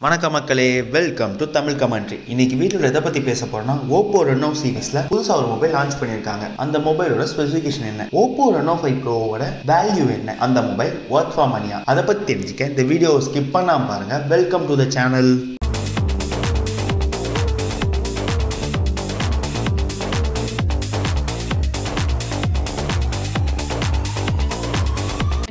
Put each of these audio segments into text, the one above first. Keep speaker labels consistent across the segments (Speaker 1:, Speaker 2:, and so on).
Speaker 1: வணக்கம் மக்களே, welcome to Tamil commentary. இன்னைக்கு வீடியோல எதை பத்தி பேச போறோம்னா Oppo Reno சீரிஸ்ல புதுசா ஒரு மொபைல் லான்ச் பண்ணிருக்காங்க. அந்த மொபைலோட ஸ்பெசிஃபிகேஷன் என்ன, Oppo Reno 5 Proவோட வேல்யூ என்ன, அந்த மொபைல் வொர்த் ஃபார் மணியா, அதை பத்தி தெரிஞ்சுக்க இந்த வீடியோவை ஸ்கிப் பண்ணாம பாருங்க. Welcome to the channel.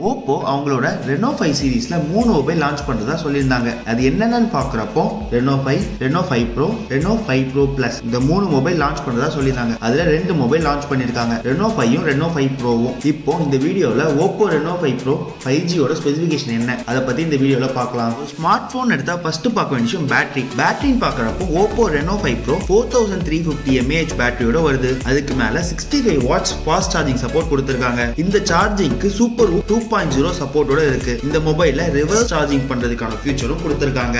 Speaker 1: Oppo அவங்களோட Reno 5 சீரிஸ்ல 3 மொபைல் லான்ச் பண்றதா சொல்லியிருந்தாங்க. அது என்னென்னு பார்க்குறப்போ Reno 5, Reno 5 Pro, Reno 5 Pro Plus இந்த 3 மொபைல் லான்ச் பண்றதா சொல்லியிருந்தாங்க. அதுல 2 மொபைல் லான்ச் பண்ணிருக்காங்க, Reno 5யும் Reno 5 Proவும். இப்போ இந்த வீடியோல Oppo Reno 5 Pro 5Gயோட ஸ்பெசிஃபிகேஷன் என்ன, அதை பத்தி இந்த வீடியோல பார்க்கலாம். ஸ்மார்ட் போன் எடுத்தா ஃபர்ஸ்ட் பார்க்க வேண்டிய விஷயம் பேட்டரின்னு பார்க்குறப்போ Oppo Reno 5 Pro 4350 mAh பேட்டரியோட வருது. அதுக்கு மேல 65 வாட்ஸ் ஃபாஸ்ட் சார்ஜிங் சப்போர்ட் கொடுத்திருக்காங்க. இந்த சார்ஜிங்க்கு சூப்பர் 2.0 சப்போர்ட்டோட இருக்கு. இந்த மொபைல்ல ரிவர்ஸ் சார்ஜிங் பண்றதுக்கான ஃபியூச்சரும் கொடுத்திருக்காங்க.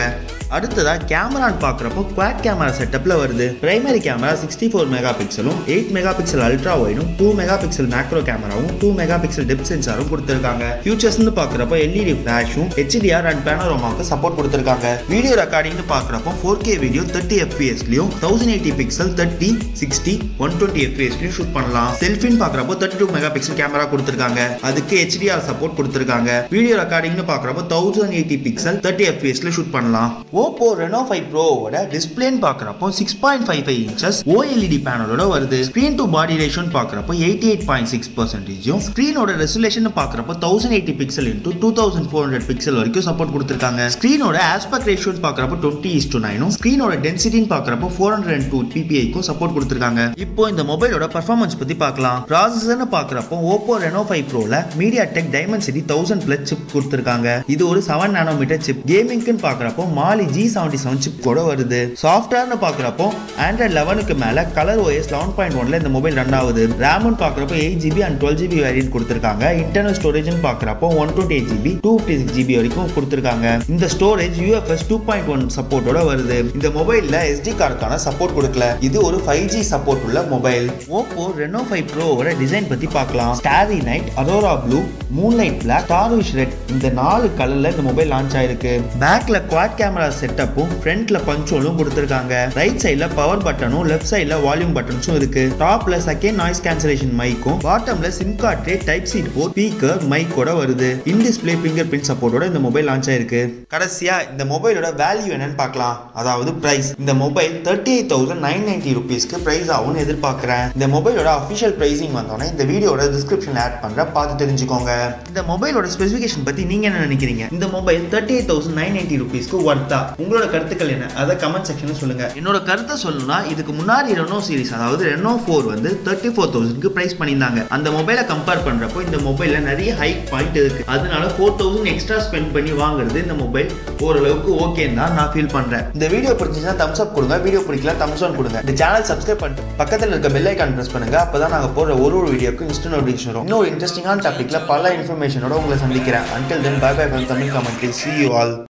Speaker 1: அடுத்ததா கேமரான்னு பார்க்குறப்போ குவாட் கேமரா செட்டப்ல வருது. பிரைமரி கேமரா 64 மெகா பிக்சலும் 8 மெகா பிக்சல் அல்ட்ரா வைடும் 2 மெகா பிக்சல் மேக்ரோ கேமராவும் 2 மெகா பிக்சல் டெப்த் சென்சாரும் கொடுத்திருக்காங்க. ஃபியூச்சர்ஸ்னு பார்க்குறப்போ LED ஃபிளாஷும் HDR அண்ட் பேனோராமாவுக்கு சப்போர்ட் கொடுத்திருக்காங்க. வீடியோ ரெக்கார்டிங்னு பார்க்குறப்போ 4K வீடியோ 30 fps-லயும் 1080 பிக்சல் 30, 60, 120 fps-லயும் ஷூட் பண்ணலாம். செல்ஃபின்னு பார்க்குறப்போ 32 மெகா பிக்சல் கேமரா கொடுத்திருக்காங்க. அதுக்கு HDR சப்போர்ட் கொடுத்திருக்காங்க. வீடியோ ரெக்கார்டிங்னு பார்க்குறப்போ 1080 பிக்சல் 30 fps-ல ஷூட் பண்ணலாம். Oppo Reno 5 Proவோட டிஸ்பிளேன்னு பார்க்குறப்போ 6.55 inches OLED பேனலோட வருது. ஸ்கிரீன் டு பாடி ரேஷியோன்னு பார்க்குறப்போ 88.6%, ஸ்கிரீனோட ரெசல்யூஷன் பார்க்குறப்போ 1080 பிக்சல் இன்டு 2400 பிக்சல் வரைக்கும் சப்போர்ட் கொடுத்திருக்காங்க. ஸ்கிரீனோட ஆஸ்பெக்ட் ரேஷியோன்னு பார்க்குறப்போ 20:9, ஸ்கிரீனோட டென்சிட்டின்னு பார்க்குறப்போ 402 ppi-க்கும் சப்போர்ட் கொடுத்திருக்காங்க. இப்போ இந்த மொபைலோட பர்ஃபார்மன்ஸ் பத்தி பார்க்கலாம். ப்ராசஸர்னு பார்க்குறப்போ Oppo Reno 5 Proல MediaTek Dimensity 1000+ chip கொடுத்திருக்காங்க. இது ஒரு 7 nanometer சிப். கேமிங்க்குன்னு பார்க்குறப்போ Mali G77 சிப் கூட வருது. சாஃப்ட்வேர்னு பார்க்குறப்போ Android 11க்கு மேல ColorOS 11.1ல இந்த மொபைல் ரன் ஆகுது. ரேம்னு பார்க்குறப்போ 8GB அண்ட் 12GB வேரியன்ட் கொடுத்திருக்காங்க. இன்டர்னல் ஸ்டோரேஜ்னு பார்க்குறப்போ 128GB 256GB வரைக்கும் கொடுத்திருக்காங்க. இந்த ஸ்டோரேஜ் UFS 2.1 சப்போர்ட்டோட வருது. இந்த மொபைல்ல SD கார்டுக்கான சப்போர்ட் கொடுக்கல. இது ஒரு 5G சப்போர்ட் உள்ள மொபைல். Oppo Reno 5 Proவோட டிசைன் பத்தி பார்க்கலாம். Starry Night, Aurora Blue, Moonlight Black, Starfish Red இந்த 4 கலர்ல இந்த மொபைல் லான்ச் ஆயிருக்கு. பேக்ல குவாட் கேமரா செட்டப்பும் ஃப்ரண்ட்ல பஞ்சுவலும் கொடுத்திருக்காங்க. ரைட் சைடுல பவர் பட்டனும் லெஃப்ட் சைடுல வால்யூம் பட்டன்ஸும் இருக்கு. டாப்ல செகண்ட் நாய்ஸ் கேன்சலேஷன் மைக்கும் பாட்டம்ல SIM card tray, type C port, speaker, மைக்கோட வருது. இன் டிஸ்ப்ளே ஃபிங்கர் பிரிண்ட் சப்போர்ட்டோட இந்த மொபைல் லான்ச் ஆயிருக்கு. கடைசியா இந்த மொபைலோட வேல்யூ என்னன்னு பார்க்கலாம். அதாவது பிரைஸ். இந்த மொபைல் 38,990 ரூபீஸ்க்கு பிரைஸ் ஆகும்னு எதிர்பார்க்கிறேன். இந்த மொபைலோட அஃபிஷியல் பிரைசிங் வந்தோடனே இந்த வீடியோட டிஸ்கிரிப்ஷன்ல ஆட் பண்ற, பார்த்து தெரிஞ்சுக்கோங்க. இந்த மொபைலோட ஸ்பெசிஃபிகேஷன் பத்தி நீங்க என்ன நினைக்கிறீங்க? இந்த மொபைல் 38,990 ரூபீஸ்க்கு வர்த்தா? உங்களோட கருத்துக்கள் என்ன, அதை கமெண்ட் செக்ஷன்ல சொல்லுங்க. என்னோட கருத்தை சொல்லணும்னா, இதுக்கு முன்னாடி Reno சீரிஸ் அதாவது Reno 4 வந்து 34,000க்கு பிரைஸ் பண்ணியிருந்தாங்க. அந்த மொபைலை கம்பேர் பண்றப்போ இந்த மொபைல்ல நிறைய ஹைக் பாயிண்ட் இருக்கு. அதனால 4,000 எக்ஸ்ட்ரா ஸ்பெண்ட் பண்ணி வாங்குறது இந்த மொபைல் ஓரளவுக்கு ஓகேன்னு தான் நான் ஃபீல் பண்றேன். இந்த வீடியோ பிடிச்சிருந்தா தம்ஸ் அப் கொடுங்க, வீடியோ பிடிக்கல தம்ஸ் டவுன் கொடுங்க. இந்த சேனல் சப்ஸ்கிரைப் பண்ணிட்டு பக்கத்தில் இருக்க பெல் ஐகான் பிரஸ் பண்ணுங்க. அப்பதான் நாங்க போடுற ஒரு வீடியோக்கு இன்ஸ்டன்ட் நோட்டிஃபிகேஷன் வரும். இன்னொரு இன்ட்ரெஸ்டிங்கான டாபிக்ல பல இன்ஃபர்மேஷனோட உங்களை சந்திக்கிறேன். Until then, bye bye from Tamil Commentary. See you all.